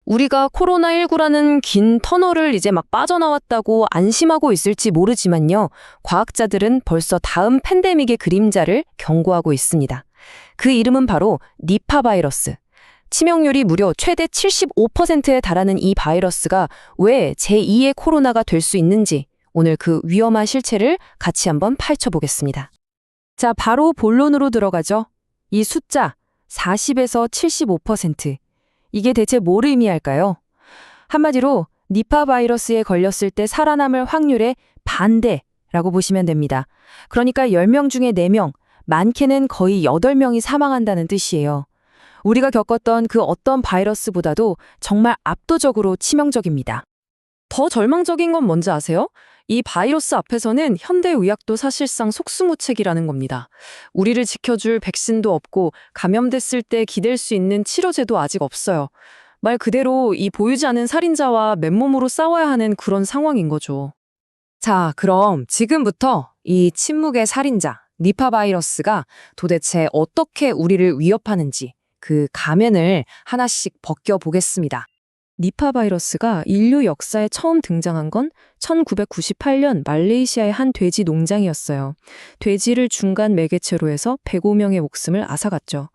우리가 코로나19라는 긴 터널을 이제 막 빠져나왔다고 안심하고 있을지 모르지만요. 과학자들은 벌써 다음 팬데믹의 그림자를 경고하고 있습니다. 그 이름은 바로 니파 바이러스. 치명률이 무려 최대 75%에 달하는 이 바이러스가 왜 제2의 코로나가 될 수 있는지 오늘 그 위험한 실체를 같이 한번 파헤쳐보겠습니다. 자, 바로 본론으로 들어가죠. 이 숫자 40에서 75%. 이게 대체 뭘 의미할까요? 한마디로 니파 바이러스에 걸렸을 때 살아남을 확률의 반대라고 보시면 됩니다. 그러니까 10명 중에 4명, 많게는 거의 8명이 사망한다는 뜻이에요. 우리가 겪었던 그 어떤 바이러스보다도 정말 압도적으로 치명적입니다. 더 절망적인 건 뭔지 아세요? 이 바이러스 앞에서는 현대의학도 사실상 속수무책이라는 겁니다. 우리를 지켜줄 백신도 없고 감염됐을 때 기댈 수 있는 치료제도 아직 없어요. 말 그대로 이 보이지 않는 살인자와 맨몸으로 싸워야 하는 그런 상황인 거죠. 자, 그럼 지금부터 이 침묵의 살인자, 니파 바이러스가 도대체 어떻게 우리를 위협하는지 그 가면을 하나씩 벗겨보겠습니다. 니파 바이러스가 인류 역사에 처음 등장한 건 1998년 말레이시아의 한 돼지 농장이었어요. 돼지를 중간 매개체로 해서 105명의 목숨을 앗아갔죠.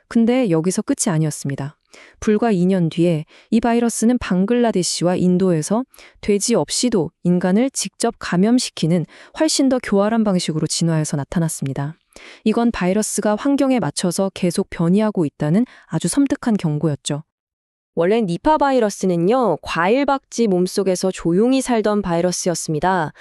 근데 여기서 끝이 아니었습니다. 불과 2년 뒤에 이 바이러스는 방글라데시와 인도에서 돼지 없이도 인간을 직접 감염시키는 훨씬 더 교활한 방식으로 진화해서 나타났습니다. 이건 바이러스가 환경에 맞춰서 계속 변이하고 있다는 아주 섬뜩한 경고였죠. 원래 니파 바이러스는요, 과일박쥐 몸속에서 조용히 살던 바이러스였습니다.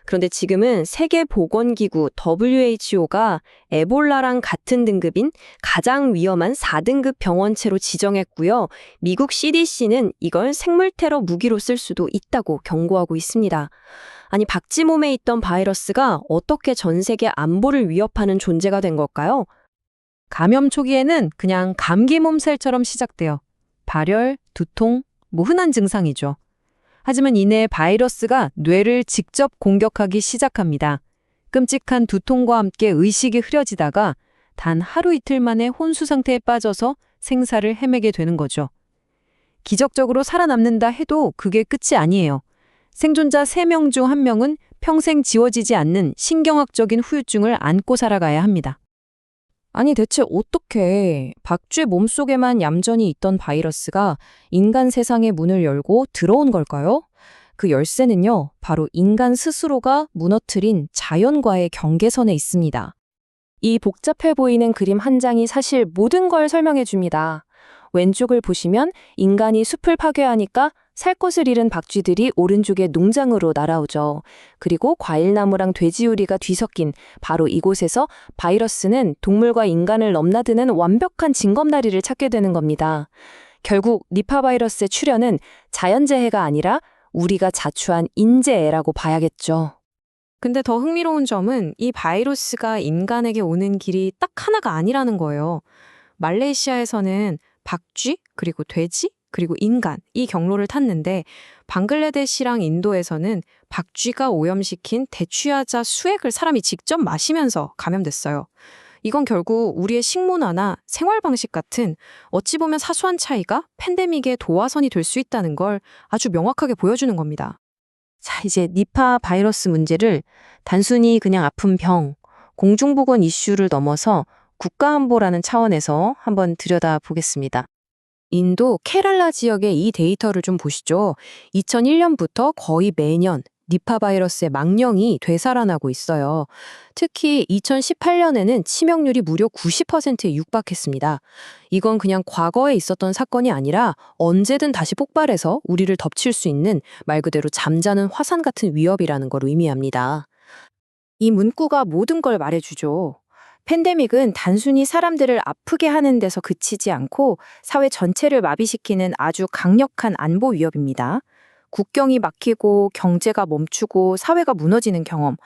그런데 지금은 세계보건기구 WHO가 에볼라랑 같은 등급인 가장 위험한 4등급 병원체로 지정했고요. 미국 CDC는 이걸 생물테러 무기로 쓸 수도 있다고 경고하고 있습니다. 아니, 박쥐 몸에 있던 바이러스가 어떻게 전 세계 안보를 위협하는 존재가 된 걸까요? 감염 초기에는 그냥 감기 몸살처럼 시작돼요. 발열, 두통, 흔한 증상이죠. 하지만 이내 바이러스가 뇌를 직접 공격하기 시작합니다. 끔찍한 두통과 함께 의식이 흐려지다가 단 하루 이틀 만에 혼수 상태에 빠져서 생사를 헤매게 되는 거죠. 기적적으로 살아남는다 해도 그게 끝이 아니에요. 생존자 3명 중 1명은 평생 지워지지 않는 신경학적인 후유증을 안고 살아가야 합니다. 아니, 대체 어떻게 박쥐의 몸속에만 얌전히 있던 바이러스가 인간 세상의 문을 열고 들어온 걸까요? 그 열쇠는요, 바로 인간 스스로가 무너뜨린 자연과의 경계선에 있습니다. 이 복잡해 보이는 그림 한 장이 사실 모든 걸 설명해 줍니다. 왼쪽을 보시면 인간이 숲을 파괴하니까 살 곳을 잃은 박쥐들이 오른쪽의 농장으로 날아오죠. 그리고 과일나무랑 돼지우리가 뒤섞인 바로 이곳에서 바이러스는 동물과 인간을 넘나드는 완벽한 징검다리를 찾게 되는 겁니다. 결국 니파 바이러스의 출현은 자연재해가 아니라 우리가 자초한 인재라고 봐야겠죠. 근데 더 흥미로운 점은 이 바이러스가 인간에게 오는 길이 딱 하나가 아니라는 거예요. 말레이시아에서는 박쥐, 그리고 돼지, 그리고 인간, 이 경로를 탔는데 방글라데시랑 인도에서는 박쥐가 오염시킨 대추야자 수액을 사람이 직접 마시면서 감염됐어요. 이건 결국 우리의 식문화나 생활 방식 같은 어찌 보면 사소한 차이가 팬데믹의 도화선이 될 수 있다는 걸 아주 명확하게 보여주는 겁니다. 자, 이제 니파 바이러스 문제를 단순히 그냥 아픈 병, 공중보건 이슈를 넘어서 국가안보라는 차원에서 한번 들여다보겠습니다. 인도 케랄라 지역의 이 데이터를 좀 보시죠. 2001년부터 거의 매년 니파 바이러스의 망령이 되살아나고 있어요. 특히 2018년에는 치명률이 무려 90%에 육박했습니다. 이건 그냥 과거에 있었던 사건이 아니라 언제든 다시 폭발해서 우리를 덮칠 수 있는 말 그대로 잠자는 화산 같은 위협이라는 걸 의미합니다. 이 문구가 모든 걸 말해주죠. 팬데믹은 단순히 사람들을 아프게 하는 데서 그치지 않고 사회 전체를 마비시키는 아주 강력한 안보 위협입니다. 국경이 막히고 경제가 멈추고 사회가 무너지는 경험.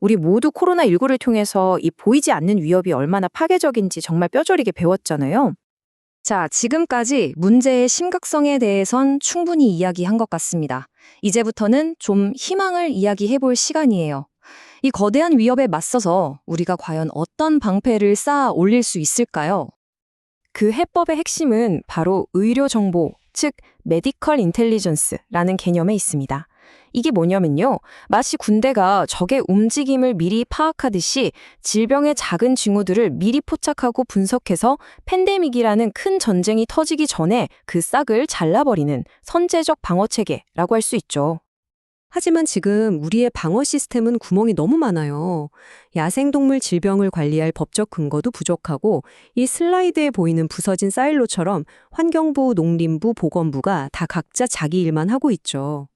우리 모두 코로나19를 통해서 이 보이지 않는 위협이 얼마나 파괴적인지 정말 뼈저리게 배웠잖아요. 자, 지금까지 문제의 심각성에 대해선 충분히 이야기한 것 같습니다. 이제부터는 좀 희망을 이야기해볼 시간이에요. 이 거대한 위협에 맞서서 우리가 과연 어떤 방패를 쌓아 올릴 수 있을까요? 그 해법의 핵심은 바로 의료 정보, 즉 메디컬 인텔리전스라는 개념에 있습니다. 이게 뭐냐면요. 마치 군대가 적의 움직임을 미리 파악하듯이 질병의 작은 징후들을 미리 포착하고 분석해서 팬데믹이라는 큰 전쟁이 터지기 전에 그 싹을 잘라버리는 선제적 방어 체계라고 할 수 있죠. 하지만 지금 우리의 방어 시스템은 구멍이 너무 많아요. 야생동물 질병을 관리할 법적 근거도 부족하고 이 슬라이드에 보이는 부서진 사일로처럼 환경부, 농림부, 보건부가 다 각자 자기 일만 하고 있죠.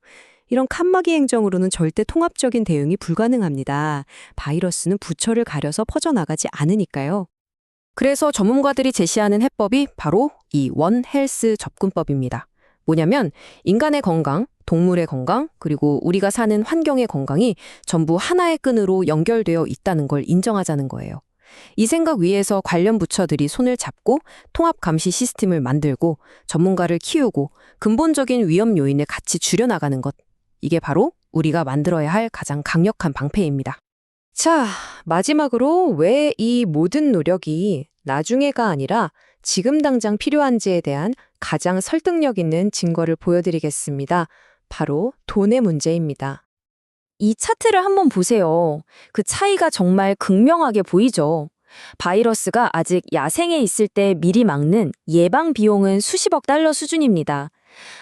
이런 칸막이 행정으로는 절대 통합적인 대응이 불가능합니다. 바이러스는 부처를 가려서 퍼져나가지 않으니까요. 그래서 전문가들이 제시하는 해법이 바로 이 원 헬스 접근법입니다. 뭐냐면 인간의 건강, 동물의 건강, 그리고 우리가 사는 환경의 건강이 전부 하나의 끈으로 연결되어 있다는 걸 인정하자는 거예요. 이 생각 위에서 관련 부처들이 손을 잡고 통합 감시 시스템을 만들고 전문가를 키우고 근본적인 위험 요인을 같이 줄여나가는 것. 이게 바로 우리가 만들어야 할 가장 강력한 방패입니다. 자, 마지막으로 왜 이 모든 노력이 나중에가 아니라 지금 당장 필요한지에 대한 가장 설득력 있는 증거를 보여드리겠습니다. 바로 돈의 문제입니다. 이 차트를 한번 보세요. 그 차이가 정말 극명하게 보이죠. 바이러스가 아직 야생에 있을 때 미리 막는 예방 비용은 수십억 달러 수준입니다.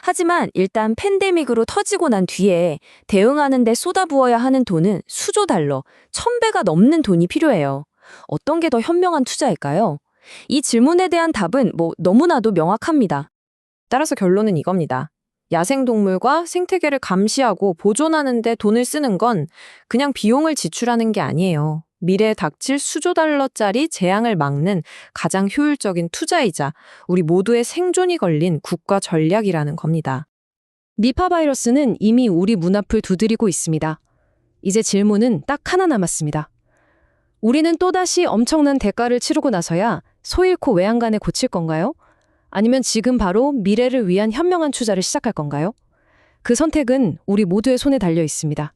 하지만 일단 팬데믹으로 터지고 난 뒤에 대응하는 데 쏟아부어야 하는 돈은 수조 달러, 1000배가 넘는 돈이 필요해요. 어떤 게 더 현명한 투자일까요? 이 질문에 대한 답은 너무나도 명확합니다. 따라서 결론은 이겁니다. 야생동물과 생태계를 감시하고 보존하는 데 돈을 쓰는 건 그냥 비용을 지출하는 게 아니에요. 미래에 닥칠 수조 달러짜리 재앙을 막는 가장 효율적인 투자이자 우리 모두의 생존이 걸린 국가 전략이라는 겁니다. 니파 바이러스는 이미 우리 문 앞을 두드리고 있습니다. 이제 질문은 딱 하나 남았습니다. 우리는 또다시 엄청난 대가를 치르고 나서야 소 잃고 외양간에 고칠 건가요? 아니면 지금 바로 미래를 위한 현명한 투자를 시작할 건가요? 그 선택은 우리 모두의 손에 달려 있습니다.